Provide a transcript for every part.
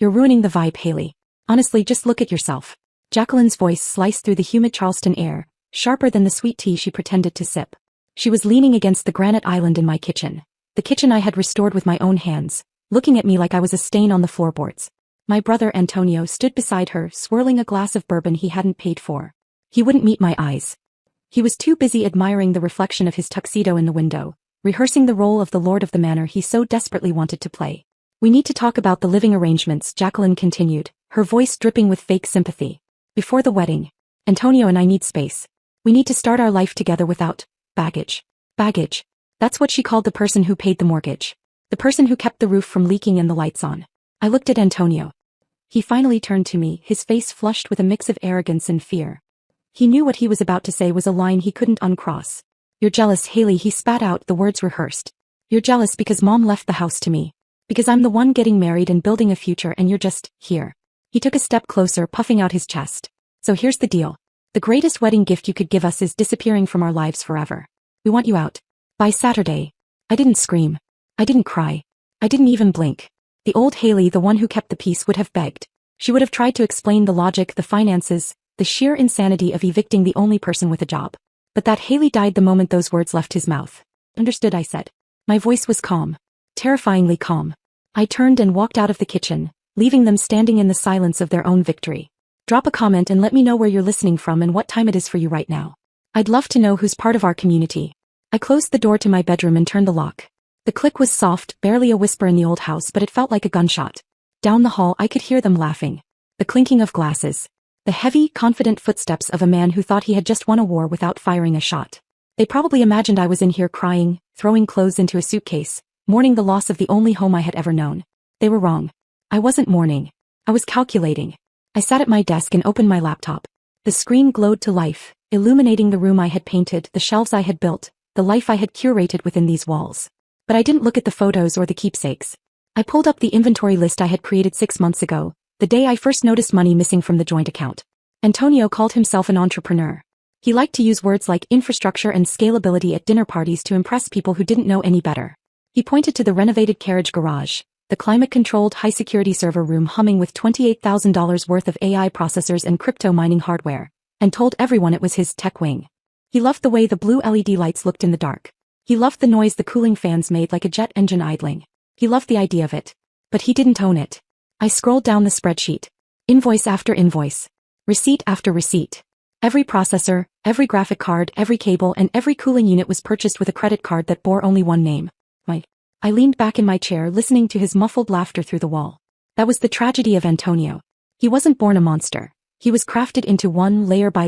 You're ruining the vibe, Haley. Honestly, just look at yourself. Jacqueline's voice sliced through the humid Charleston air, sharper than the sweet tea she pretended to sip. She was leaning against the granite island in my kitchen. The kitchen I had restored with my own hands, looking at me like I was a stain on the floorboards. My brother Antonio stood beside her, swirling a glass of bourbon he hadn't paid for. He wouldn't meet my eyes. He was too busy admiring the reflection of his tuxedo in the window, rehearsing the role of the lord of the manor he so desperately wanted to play. We need to talk about the living arrangements, Jacqueline continued, her voice dripping with fake sympathy. Before the wedding, Antonio and I need space. We need to start our life together without baggage. Baggage. That's what she called the person who paid the mortgage. The person who kept the roof from leaking and the lights on. I looked at Antonio. He finally turned to me, his face flushed with a mix of arrogance and fear. He knew what he was about to say was a line he couldn't uncross. You're jealous, Haley, he spat out, the words rehearsed. You're jealous because Mom left the house to me. Because I'm the one getting married and building a future and you're just here. He took a step closer, puffing out his chest. So here's the deal. The greatest wedding gift you could give us is disappearing from our lives forever. We want you out. By Saturday. I didn't scream. I didn't cry. I didn't even blink. The old Haley, the one who kept the peace, would have begged. She would have tried to explain the logic, the finances, the sheer insanity of evicting the only person with a job. But that Haley died the moment those words left his mouth. Understood, I said. My voice was calm. Terrifyingly calm. I turned and walked out of the kitchen, leaving them standing in the silence of their own victory. Drop a comment and let me know where you're listening from and what time it is for you right now. I'd love to know who's part of our community. I closed the door to my bedroom and turned the lock. The click was soft, barely a whisper in the old house, but it felt like a gunshot. Down the hall I could hear them laughing. The clinking of glasses. The heavy, confident footsteps of a man who thought he had just won a war without firing a shot. They probably imagined I was in here crying, throwing clothes into a suitcase, mourning the loss of the only home I had ever known. They were wrong. I wasn't mourning. I was calculating. I sat at my desk and opened my laptop. The screen glowed to life, illuminating the room I had painted, the shelves I had built, the life I had curated within these walls. But I didn't look at the photos or the keepsakes. I pulled up the inventory list I had created 6 months ago, the day I first noticed money missing from the joint account. Antonio called himself an entrepreneur. He liked to use words like infrastructure and scalability at dinner parties to impress people who didn't know any better. He pointed to the renovated carriage garage, the climate-controlled high-security server room humming with $28,000 worth of AI processors and crypto mining hardware, and told everyone it was his tech wing. He loved the way the blue LED lights looked in the dark. He loved the noise the cooling fans made like a jet engine idling. He loved the idea of it. But he didn't own it. I scrolled down the spreadsheet. Invoice after invoice. Receipt after receipt. Every processor, every graphic card, every cable, and every cooling unit was purchased with a credit card that bore only one name. I leaned back in my chair, listening to his muffled laughter through the wall. That was the tragedy of Antonio. He wasn't born a monster. He was crafted into one layer by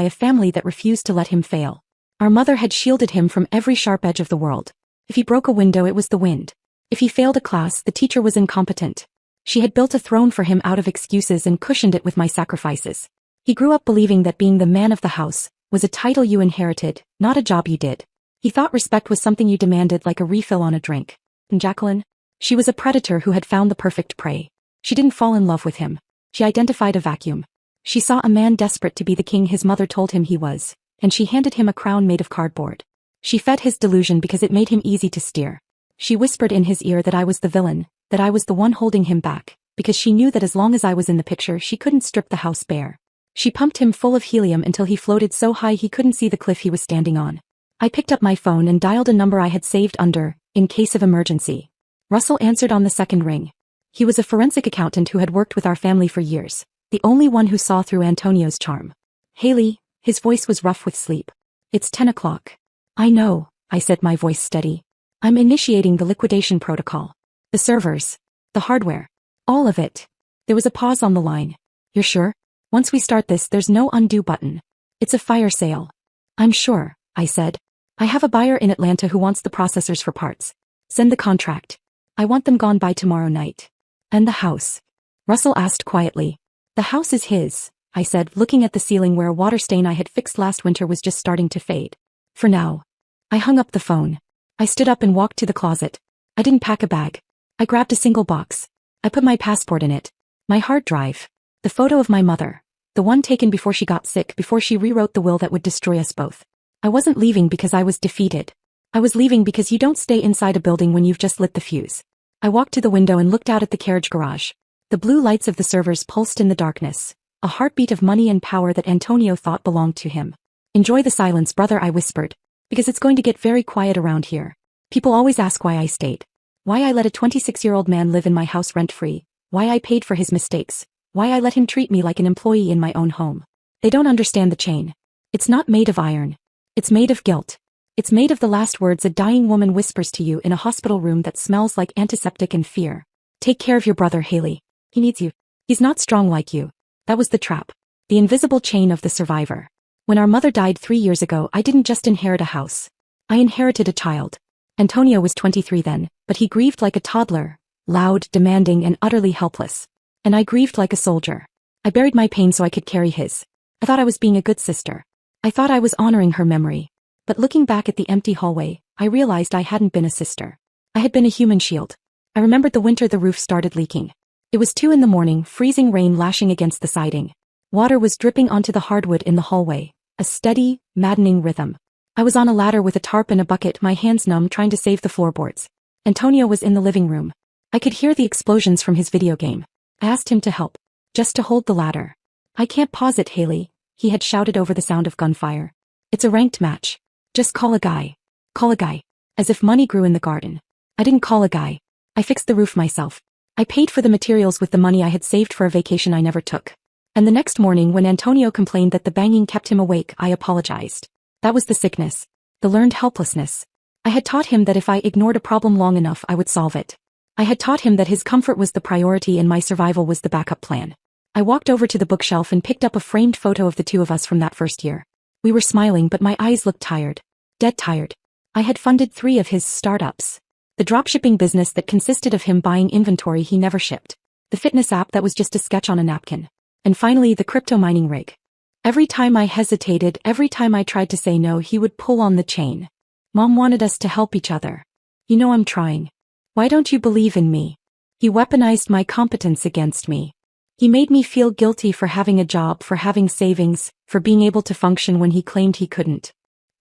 a family that refused to let him fail. Our mother had shielded him from every sharp edge of the world. If he broke a window, it was the wind. If he failed a class, the teacher was incompetent. She had built a throne for him out of excuses and cushioned it with my sacrifices. He grew up believing that being the man of the house was a title you inherited, not a job you did. He thought respect was something you demanded, like a refill on a drink. And Jacqueline? She was a predator who had found the perfect prey. She didn't fall in love with him. She identified a vacuum. She saw a man desperate to be the king his mother told him he was, and she handed him a crown made of cardboard. She fed his delusion because it made him easy to steer. She whispered in his ear that I was the villain, that I was the one holding him back, because she knew that as long as I was in the picture she couldn't strip the house bare. She pumped him full of helium until he floated so high he couldn't see the cliff he was standing on. I picked up my phone and dialed a number I had saved under, in case of emergency. Russell answered on the second ring. He was a forensic accountant who had worked with our family for years, the only one who saw through Antonio's charm. Haley, his voice was rough with sleep. It's 10 o'clock. I know, I said, my voice steady. I'm initiating the liquidation protocol. The servers. The hardware. All of it. There was a pause on the line. You're sure? Once we start this, there's no undo button. It's a fire sale. I'm sure, I said. I have a buyer in Atlanta who wants the processors for parts. Send the contract. I want them gone by tomorrow night. And the house? Russell asked quietly. The house is his, I said, looking at the ceiling where a water stain I had fixed last winter was just starting to fade. For now. I hung up the phone. I stood up and walked to the closet. I didn't pack a bag. I grabbed a single box. I put my passport in it. My hard drive. The photo of my mother. The one taken before she got sick, before she rewrote the will that would destroy us both. I wasn't leaving because I was defeated. I was leaving because you don't stay inside a building when you've just lit the fuse. I walked to the window and looked out at the carriage garage. The blue lights of the servers pulsed in the darkness, a heartbeat of money and power that Antonio thought belonged to him. "Enjoy the silence, brother," I whispered, "because it's going to get very quiet around here. People always ask why I stayed. Why I let a 26-year-old man live in my house rent-free, why I paid for his mistakes, why I let him treat me like an employee in my own home. They don't understand the chain. It's not made of iron. It's made of guilt. It's made of the last words a dying woman whispers to you in a hospital room that smells like antiseptic and fear. Take care of your brother, Haley. He needs you. He's not strong like you." That was the trap. The invisible chain of the survivor. When our mother died 3 years ago, I didn't just inherit a house. I inherited a child. Antonio was 23 then, but he grieved like a toddler, loud, demanding, and utterly helpless. And I grieved like a soldier. I buried my pain so I could carry his. I thought I was being a good sister. I thought I was honoring her memory. But looking back at the empty hallway, I realized I hadn't been a sister. I had been a human shield. I remembered the winter the roof started leaking. It was 2 in the morning, freezing rain lashing against the siding. Water was dripping onto the hardwood in the hallway, a steady, maddening rhythm. I was on a ladder with a tarp and a bucket, my hands numb, trying to save the floorboards. Antonio was in the living room. I could hear the explosions from his video game. I asked him to help. Just to hold the ladder. "I can't pause it, Haley," he had shouted over the sound of gunfire. "It's a ranked match. Just call a guy. Call a guy." As if money grew in the garden. I didn't call a guy. I fixed the roof myself. I paid for the materials with the money I had saved for a vacation I never took. And the next morning, when Antonio complained that the banging kept him awake, I apologized. That was the sickness. The learned helplessness. I had taught him that if I ignored a problem long enough, I would solve it. I had taught him that his comfort was the priority and my survival was the backup plan. I walked over to the bookshelf and picked up a framed photo of the two of us from that first year. We were smiling, but my eyes looked tired. Dead tired. I had funded 3 of his startups. The dropshipping business that consisted of him buying inventory he never shipped. The fitness app that was just a sketch on a napkin. And finally, the crypto mining rig. Every time I hesitated, every time I tried to say no, he would pull on the chain. "Mom wanted us to help each other. You know I'm trying. Why don't you believe in me?" He weaponized my competence against me. He made me feel guilty for having a job, for having savings, for being able to function when he claimed he couldn't.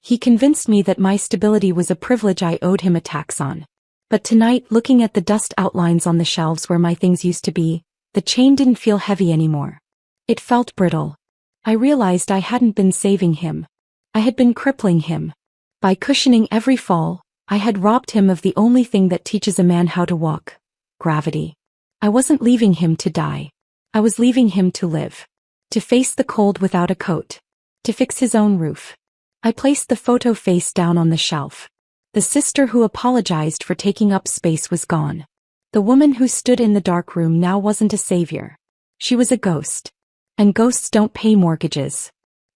He convinced me that my stability was a privilege I owed him a tax on. But tonight, looking at the dust outlines on the shelves where my things used to be, the chain didn't feel heavy anymore. It felt brittle. I realized I hadn't been saving him. I had been crippling him. By cushioning every fall, I had robbed him of the only thing that teaches a man how to walk: gravity. I wasn't leaving him to die. I was leaving him to live. To face the cold without a coat. To fix his own roof. I placed the photo face down on the shelf. The sister who apologized for taking up space was gone. The woman who stood in the dark room now wasn't a savior. She was a ghost. And ghosts don't pay mortgages.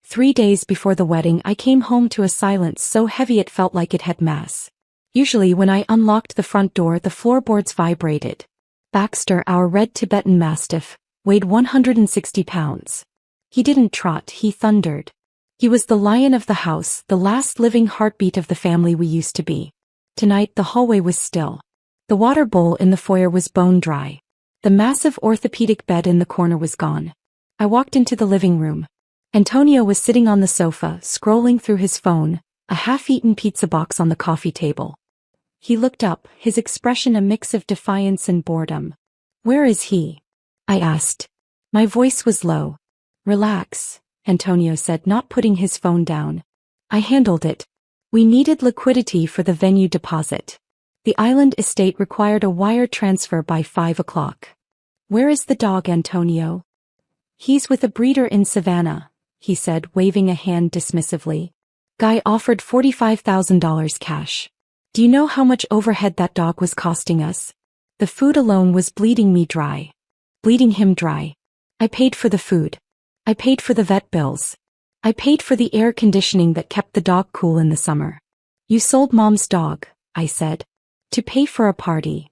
3 days before the wedding, I came home to a silence so heavy it felt like it had mass. Usually when I unlocked the front door, the floorboards vibrated. Baxter, our red Tibetan Mastiff, weighed 160 pounds. He didn't trot, he thundered. He was the lion of the house, the last living heartbeat of the family we used to be. Tonight the hallway was still. The water bowl in the foyer was bone dry. The massive orthopedic bed in the corner was gone. I walked into the living room. Antonio was sitting on the sofa, scrolling through his phone, a half-eaten pizza box on the coffee table. He looked up, his expression a mix of defiance and boredom. "Where is he?" I asked. My voice was low. "Relax," Antonio said, not putting his phone down. "I handled it. We needed liquidity for the venue deposit. The island estate required a wire transfer by 5 o'clock. Where is the dog, Antonio?" "He's with a breeder in Savannah," he said, waving a hand dismissively. "Guy offered $45,000 cash. Do you know how much overhead that dog was costing us? The food alone was bleeding me dry. Bleeding him dry. I paid for the food. I paid for the vet bills. I paid for the air conditioning that kept the dog cool in the summer." "You sold Mom's dog," I said. "To pay for a party."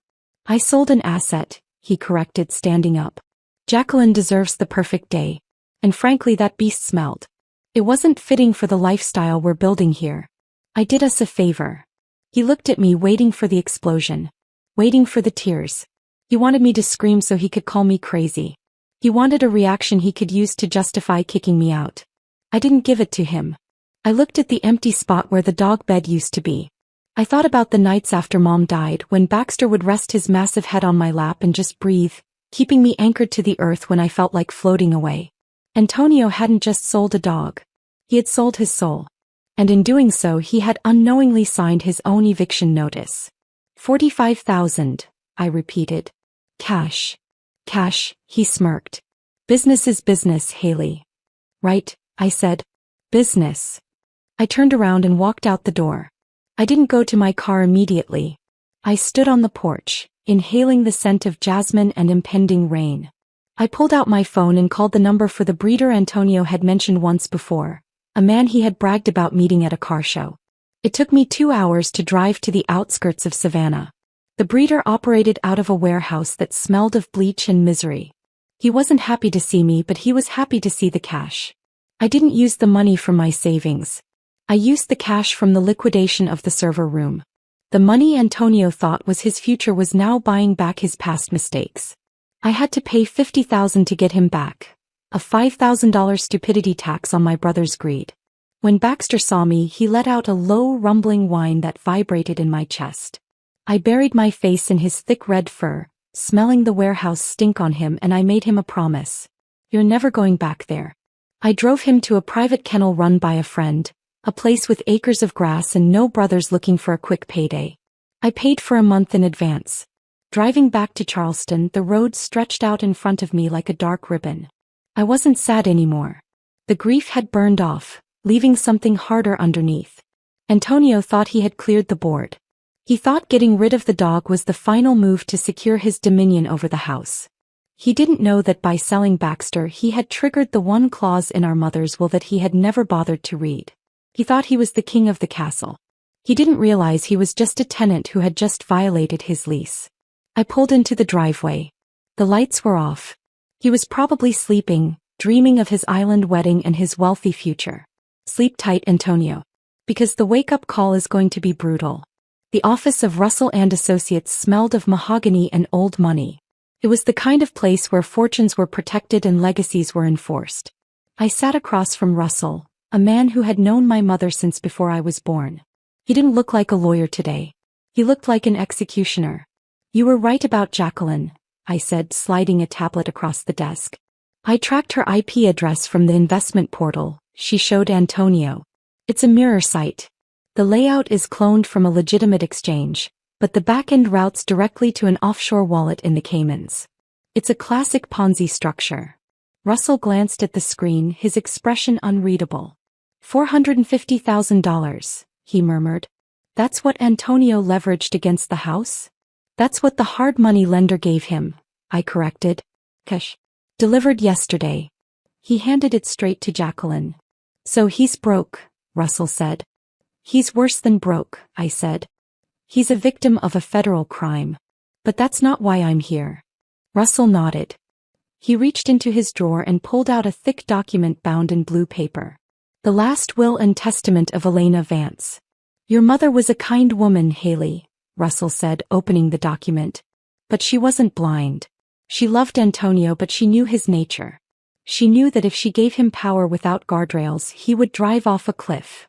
"I sold an asset," he corrected, standing up. "Jacqueline deserves the perfect day. And frankly, that beast smelled. It wasn't fitting for the lifestyle we're building here. I did us a favor." He looked at me, waiting for the explosion. Waiting for the tears. He wanted me to scream so he could call me crazy. He wanted a reaction he could use to justify kicking me out. I didn't give it to him. I looked at the empty spot where the dog bed used to be. I thought about the nights after Mom died, when Baxter would rest his massive head on my lap and just breathe, keeping me anchored to the earth when I felt like floating away. Antonio hadn't just sold a dog. He had sold his soul. And in doing so he had unknowingly signed his own eviction notice. 45,000, I repeated. Cash. Cash, he smirked. Business is business, Haley. Right, I said. Business. I turned around and walked out the door. I didn't go to my car immediately. I stood on the porch, inhaling the scent of jasmine and impending rain. I pulled out my phone and called the number for the breeder Antonio had mentioned once before, a man he had bragged about meeting at a car show. It took me 2 hours to drive to the outskirts of Savannah. The breeder operated out of a warehouse that smelled of bleach and misery. He wasn't happy to see me, but he was happy to see the cash. I didn't use the money from my savings. I used the cash from the liquidation of the server room. The money Antonio thought was his future was now buying back his past mistakes. I had to pay $50,000 to get him back, a $5,000 stupidity tax on my brother's greed. When Baxter saw me, he let out a low rumbling whine that vibrated in my chest. I buried my face in his thick red fur, smelling the warehouse stink on him, and I made him a promise. You're never going back there. I drove him to a private kennel run by a friend, a place with acres of grass and no brothers looking for a quick payday. I paid for a month in advance. Driving back to Charleston, the road stretched out in front of me like a dark ribbon. I wasn't sad anymore. The grief had burned off, leaving something harder underneath. Antonio thought he had cleared the board. He thought getting rid of the dog was the final move to secure his dominion over the house. He didn't know that by selling Baxter he had triggered the one clause in our mother's will that he had never bothered to read. He thought he was the king of the castle. He didn't realize he was just a tenant who had just violated his lease. I pulled into the driveway. The lights were off. He was probably sleeping, dreaming of his island wedding and his wealthy future. Sleep tight, Antonio. Because the wake-up call is going to be brutal. The office of Russell and Associates smelled of mahogany and old money. It was the kind of place where fortunes were protected and legacies were enforced. I sat across from Russell, a man who had known my mother since before I was born. He didn't look like a lawyer today. He looked like an executioner. You were right about Jacqueline, I said, sliding a tablet across the desk. I tracked her IP address from the investment portal, she showed Antonio. It's a mirror site. The layout is cloned from a legitimate exchange, but the back-end routes directly to an offshore wallet in the Caymans. It's a classic Ponzi structure. Russell glanced at the screen, his expression unreadable. $450,000, he murmured. That's what Antonio leveraged against the house? That's what the hard money lender gave him, I corrected. Cash. Delivered yesterday. He handed it straight to Jacqueline. So he's broke, Russell said. He's worse than broke, I said. He's a victim of a federal crime. But that's not why I'm here. Russell nodded. He reached into his drawer and pulled out a thick document bound in blue paper. The last will and testament of Elena Vance. Your mother was a kind woman, Haley, Russell said, opening the document. But she wasn't blind. She loved Antonio, but she knew his nature. She knew that if she gave him power without guardrails, he would drive off a cliff.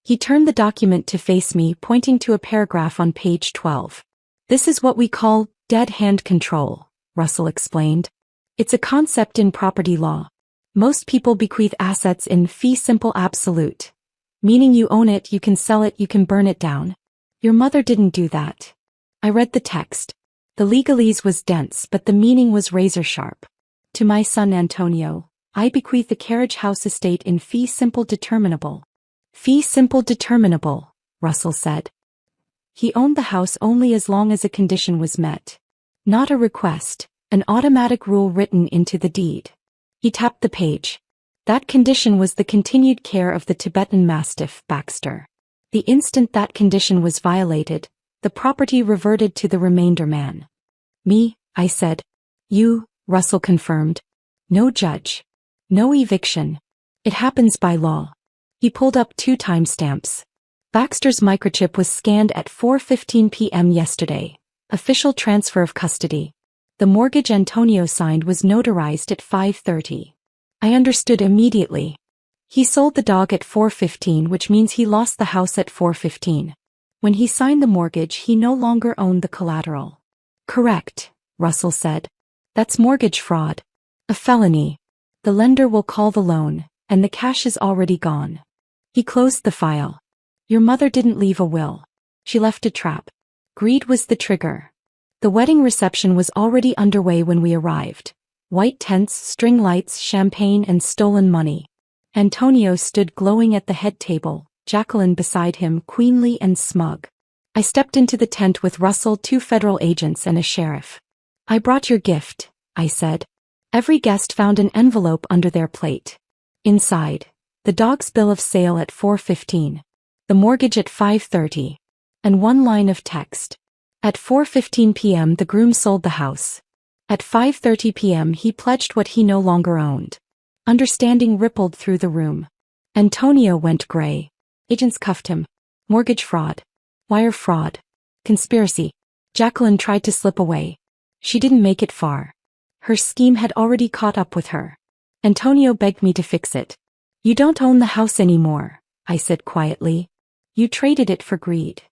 He turned the document to face me, pointing to a paragraph on page 12. This is what we call dead hand control, Russell explained. It's a concept in property law. Most people bequeath assets in fee simple absolute. Meaning you own it, you can sell it, you can burn it down. Your mother didn't do that. I read the text. The legalese was dense, but the meaning was razor sharp. To my son Antonio, I bequeath the carriage house estate in fee simple determinable. Fee simple determinable, Russell said. He owned the house only as long as a condition was met. Not a request, an automatic rule written into the deed. He tapped the page. That condition was the continued care of the Tibetan Mastiff, Baxter. The instant that condition was violated, the property reverted to the remainder man. Me, I said. You, Russell confirmed. No judge. No eviction. It happens by law. He pulled up 2 timestamps. Baxter's microchip was scanned at 4:15 p.m. yesterday. Official transfer of custody. The mortgage Antonio signed was notarized at 5:30. I understood immediately. He sold the dog at 4:15, which means he lost the house at 4:15. When he signed the mortgage, he no longer owned the collateral. Correct, Russell said. That's mortgage fraud. A felony. The lender will call the loan, and the cash is already gone. He closed the file. Your mother didn't leave a will. She left a trap. Greed was the trigger. The wedding reception was already underway when we arrived. White tents, string lights, champagne, and stolen money. Antonio stood glowing at the head table, Jacqueline beside him, queenly and smug. I stepped into the tent with Russell, 2 federal agents, and a sheriff. I brought your gift, I said. Every guest found an envelope under their plate. Inside, the dog's bill of sale at 4:15. The mortgage at 5:30. And one line of text. At 4:15 p.m. the groom sold the house. At 5:30 p.m. he pledged what he no longer owned. Understanding rippled through the room. Antonio went gray. Agents cuffed him. Mortgage fraud. Wire fraud. Conspiracy. Jacqueline tried to slip away. She didn't make it far. Her scheme had already caught up with her. Antonio begged me to fix it. You don't own the house anymore, I said quietly. You traded it for greed.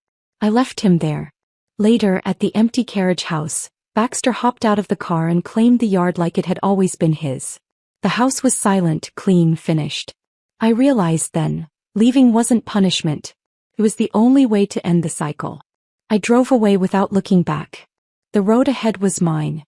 I left him there. Later, at the empty carriage house, Baxter hopped out of the car and claimed the yard like it had always been his. The house was silent, clean, finished. I realized then, leaving wasn't punishment. It was the only way to end the cycle. I drove away without looking back. The road ahead was mine,